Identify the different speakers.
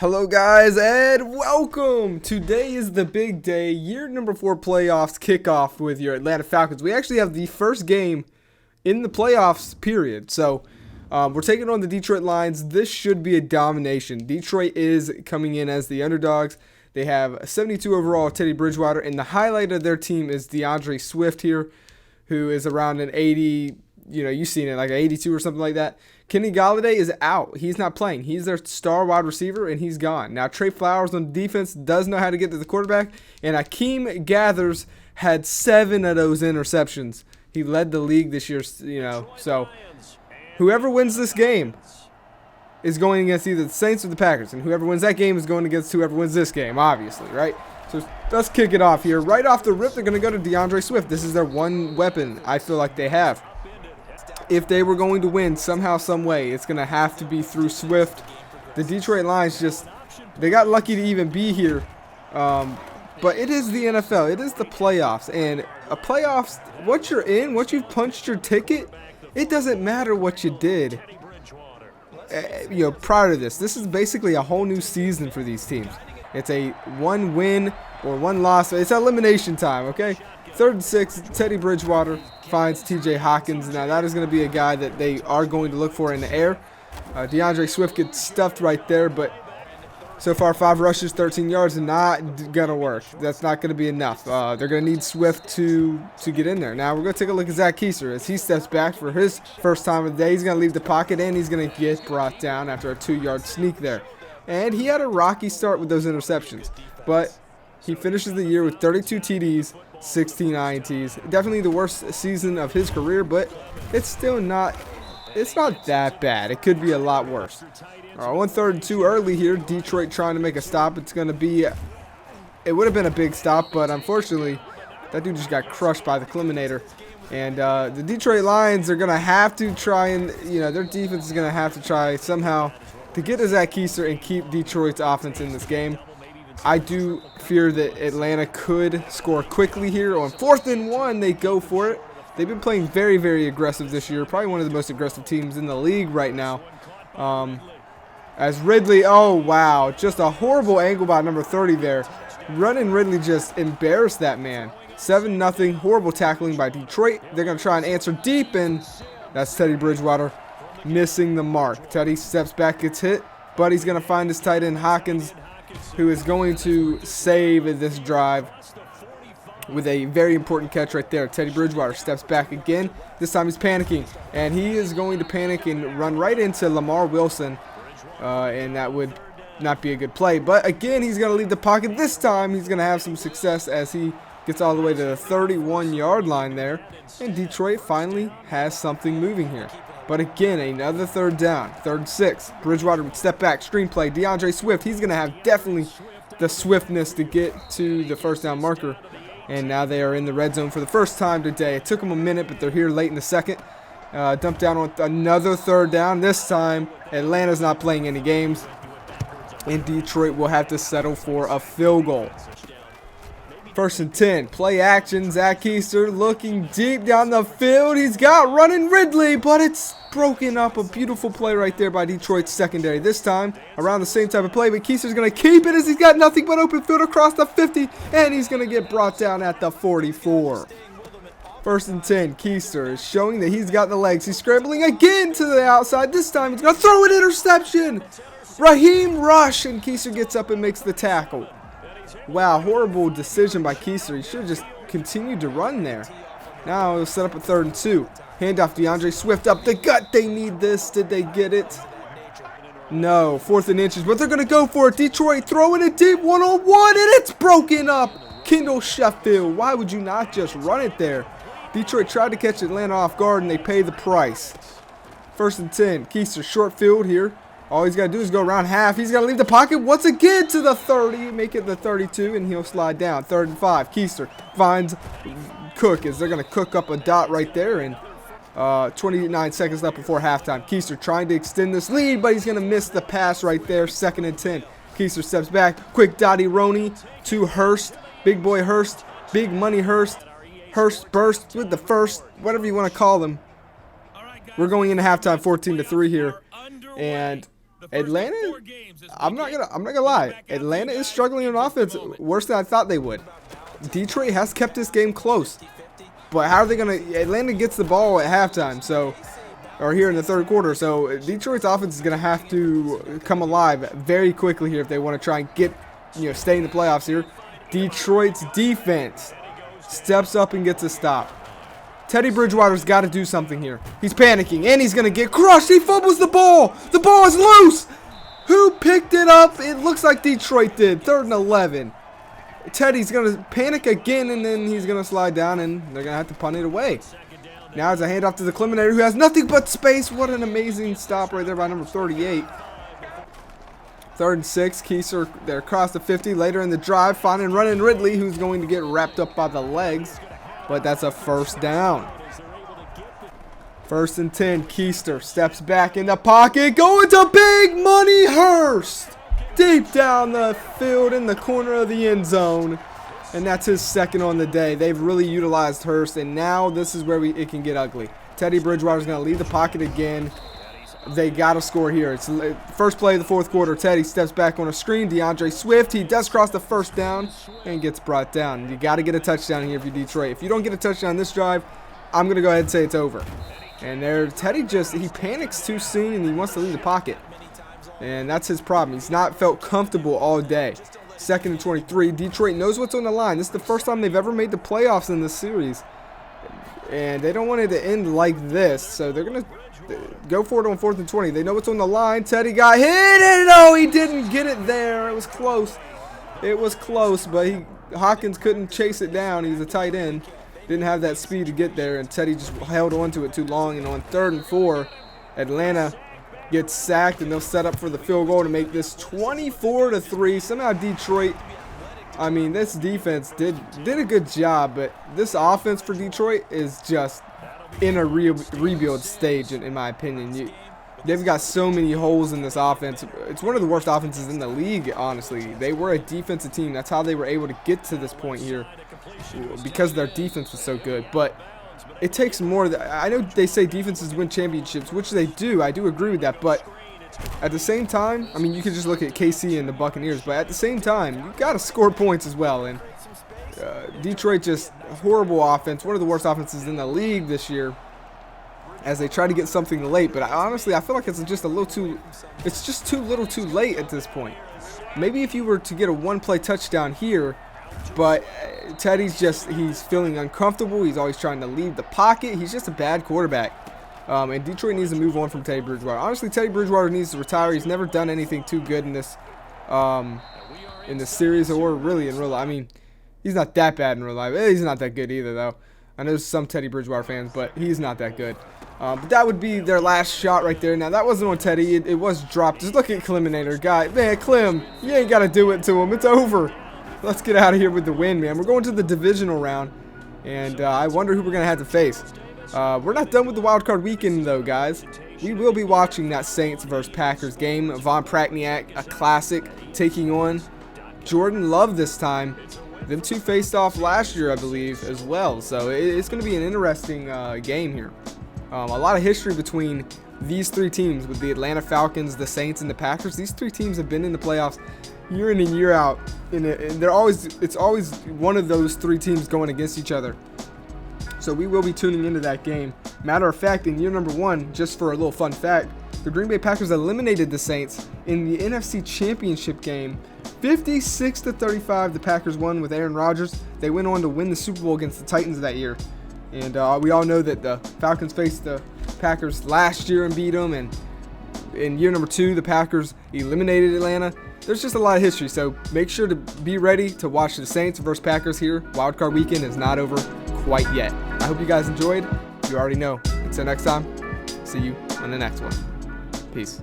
Speaker 1: Hello guys and welcome! Today is the big day, year number 4 playoffs kickoff with your Atlanta Falcons. We actually have the first game in the playoffs period. So we're taking on the Detroit Lions. This should be a domination. Detroit is coming in as the underdogs. They have 72 overall Teddy Bridgewater, and the highlight of their team is DeAndre Swift here, who is around an 80, you've seen it, like an 82 or something like that. Kenny Golladay is out. He's not playing. He's their star wide receiver, and he's gone. Now, Trey Flowers on defense does know how to get to the quarterback, and Akeem Gathers had 7 of those interceptions. He led the league this year, so whoever wins this game is going against either the Saints or the Packers, and whoever wins that game is going against whoever wins this game, obviously, right? So let's kick it off here. Right off the rip, they're going to go to DeAndre Swift. This is their one weapon I feel like they have. If they were going to win somehow, some way, it's going to have to be through Swift. The Detroit Lions they got lucky to even be here. But it is the NFL. It is the playoffs. And a playoffs, once you're in, once you've punched your ticket, it doesn't matter what you did. Prior to this is basically a whole new season for these teams. It's a 1 win or 1 loss. It's elimination time, okay? 3rd and 6, Teddy Bridgewater finds TJ Hawkins. Now that is going to be a guy that they are going to look for in the air. DeAndre Swift gets stuffed right there, but so far 5 rushes, 13 yards, not going to work. That's not going to be enough. They're going to need Swift to get in there. Now we're going to take a look at Zach Keiser as he steps back for his first time of the day. He's going to leave the pocket, and he's going to get brought down after a 2-yard sneak there. And he had a rocky start with those interceptions, but he finishes the year with 32 TDs, 16 INTs. Definitely the worst season of his career, but it's still not that bad. It could be a lot worse. All right, 3rd and 2 early here. Detroit trying to make a stop. It would have been a big stop, but unfortunately, that dude just got crushed by the Climinator. And the Detroit Lions are going to have to try and, their defense is going to have to try somehow to get to Zach Keiser and keep Detroit's offense in this game. I do fear that Atlanta could score quickly here. On 4th and 1, they go for it. They've been playing very, very aggressive this year. Probably one of the most aggressive teams in the league right now. As Ridley, oh, wow. Just a horrible angle by number 30 there. Running Ridley just embarrassed that man. 7-0. Horrible tackling by Detroit. They're going to try and answer deep, and that's Teddy Bridgewater missing the mark. Teddy steps back, gets hit, but he's going to find his tight end, Hawkins, who is going to save this drive with a very important catch right there. Teddy Bridgewater steps back again. This time he's panicking, and he is going to panic and run right into Lamar Wilson, and that would not be a good play. But again, he's going to leave the pocket. This time he's going to have some success as he gets all the way to the 31-yard line there, and Detroit finally has something moving here. But again, another 3rd down, 3rd and 6. Bridgewater would step back, screen play. DeAndre Swift, he's going to have definitely the swiftness to get to the 1st down marker. And now they are in the red zone for the first time today. It took them a minute, but they're here late in the 2nd. Dumped down on another 3rd down. This time, Atlanta's not playing any games, and Detroit will have to settle for a field goal. 1st and 10, play action. Zach Keiser looking deep down the field. He's got running Ridley, but it's broken up. A beautiful play right there by Detroit's secondary. This time, around the same type of play, but Keiser's going to keep it as he's got nothing but open field across the 50, and he's going to get brought down at the 44. 1st and 10, Keiser is showing that he's got the legs. He's scrambling again to the outside. This time, he's going to throw an interception. Raheem Rush, and Keiser gets up and makes the tackle. Wow, horrible decision by Keiser. He should have just continued to run there. Now he'll set up a 3rd and 2. Handoff DeAndre Swift up the gut. They need this. Did they get it? No. 4th and inches, but they're going to go for it. Detroit throwing it deep, 1-on-1, and it's broken up. Kendall Sheffield. Why would you not just run it there? Detroit tried to catch Atlanta off guard, and they pay the price. 1st and 10. Keiser short field here. All he's got to do is go around half. He's got to leave the pocket once again to the 30. Make it the 32, and he'll slide down. 3rd and 5. Keiser finds Cook as they're going to cook up a dot right there. And 29 seconds left before halftime. Keiser trying to extend this lead, but he's going to miss the pass right there. 2nd and 10. Keiser steps back. Quick Dottie Roney to Hurst. Big boy Hurst. Big money Hurst. Hurst bursts with the first, whatever you want to call him. We're going into halftime 14-3 here. And Atlanta, I'm not gonna lie. Atlanta is struggling on offense worse than I thought they would. Detroit has kept this game close, but how are they gonna? Atlanta gets the ball at halftime, or here in the third quarter. So Detroit's offense is gonna have to come alive very quickly here if they want to try and get, stay in the playoffs here. Detroit's defense steps up and gets a stop. Teddy Bridgewater's got to do something here. He's panicking, and he's going to get crushed. He fumbles the ball. The ball is loose. Who picked it up? It looks like Detroit did. 3rd and 11. Teddy's going to panic again, and then he's going to slide down, and they're going to have to punt it away. Now it's a handoff to the Cleminator, who has nothing but space. What an amazing stop right there by number 38. 3rd and 6. Keister, they're across the 50. Later in the drive, finding running Ridley, who's going to get wrapped up by the legs. But that's a first down. 1st and 10. Keister steps back in the pocket. Going to Big Money Hurst. Deep down the field in the corner of the end zone. And that's his 2nd on the day. They've really utilized Hurst. And now this is where it can get ugly. Teddy Bridgewater's going to leave the pocket again. They got to score here. It's the first play of the 4th quarter. Teddy steps back on a screen. DeAndre Swift, he does cross the 1st down and gets brought down. You got to get a touchdown here if you're Detroit. If you don't get a touchdown this drive, I'm going to go ahead and say it's over. And there, Teddy he panics too soon and he wants to leave the pocket. And that's his problem. He's not felt comfortable all day. 2nd and 23. Detroit knows what's on the line. This is the first time they've ever made the playoffs in this series. And they don't want it to end like this. So they're going to go for it on 4th and 20. They know what's on the line. Teddy got hit, and no, he didn't get it there. It was close. It was close, but Hawkins couldn't chase it down. He's a tight end. Didn't have that speed to get there, and Teddy just held on to it too long. And on 3rd and 4, Atlanta gets sacked, and they'll set up for the field goal to make this 24-3. Somehow Detroit, I mean, this defense did a good job, but this offense for Detroit is just in a rebuild stage, in my opinion. They've got so many holes in this offense. It's one of the worst offenses in the league, honestly. They were a defensive team. That's how they were able to get to this point here, because their defense was so good. But it takes more. I know they say defenses win championships, which they do. I do agree with that. But at the same time, I mean, you can just look at KC and the Buccaneers. But at the same time, you got to score points as well. And Detroit, just horrible offense, one of the worst offenses in the league this year, as they try to get something late. But honestly, I feel like it's just too little too late at this point. Maybe if you were to get a 1-play touchdown here, but Teddy's he's feeling uncomfortable. He's always trying to leave the pocket. He's just a bad quarterback. And Detroit needs to move on from Teddy Bridgewater. Honestly, Teddy Bridgewater needs to retire. He's never done anything too good in this series, or really in real life. I mean, he's not that bad in real life. He's not that good either, though. I know some Teddy Bridgewater fans, but he's not that good. But that would be their last shot right there. Now, that wasn't on Teddy. It was dropped. Just look at Cleminator. Guy, man, Clem, you ain't got to do it to him. It's over. Let's get out of here with the win, man. We're going to the divisional round, and I wonder who we're going to have to face. We're not done with the wild card weekend, though, guys. We will be watching that Saints versus Packers game. Von Pracniak, a classic, taking on Jordan Love this time. Them two faced off last year, I believe, as well. So it's going to be an interesting game here. A lot of history between these three teams, with the Atlanta Falcons, the Saints, and the Packers. These three teams have been in the playoffs year in and year out, and it's always one of those three teams going against each other. So we will be tuning into that game. Matter of fact, in year number 1, just for a little fun fact, the Green Bay Packers eliminated the Saints in the NFC Championship game. 56-35, the Packers won with Aaron Rodgers. They went on to win the Super Bowl against the Titans that year. And we all know that the Falcons faced the Packers last year and beat them. And in year number 2, the Packers eliminated Atlanta. There's just a lot of history, so make sure to be ready to watch the Saints versus Packers here. Wildcard weekend is not over quite yet. I hope you guys enjoyed. You already know. Until next time, see you on the next one. Peace.